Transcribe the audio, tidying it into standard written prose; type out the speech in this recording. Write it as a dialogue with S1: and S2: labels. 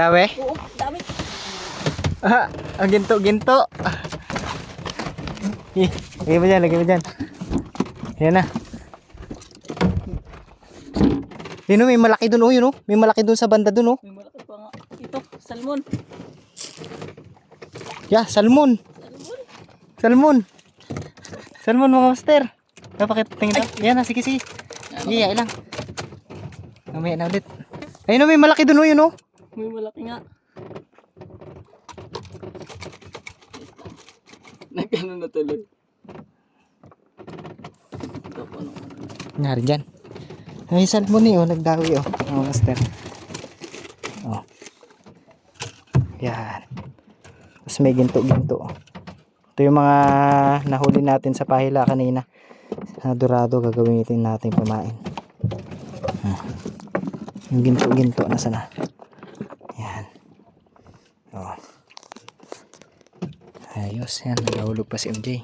S1: Dami?
S2: Oo, dami.
S1: Ah, ang ginto. Lagay mo dyan. Yan na. Yun, may malaki dun, oh, yun, oh. May malaki dun sa banda dun, oh.
S2: May malaki pa nga. Ito, salmon.
S1: Yeah, salmon. Salmon, mga master. Tingin daw. Yan na, sige. Sige, ilang. Mamaya na ulit. Ayun, oh, may malaki dun, oh, yun, oh.
S2: May malaki nga. Nagano na tuloy.
S1: Nangyari dyan. Ay, salmon eh, oh, nagdawi, oh. Mga master. Oh. Yan. Tapos may ginto. Ito yung mga nahuli natin sa pahila kanina. Sa dorado, gagawin natin pamain. Yung ginto, nasa na? Yan. Oh. Ayos, yan. Nahulog pa si MJ.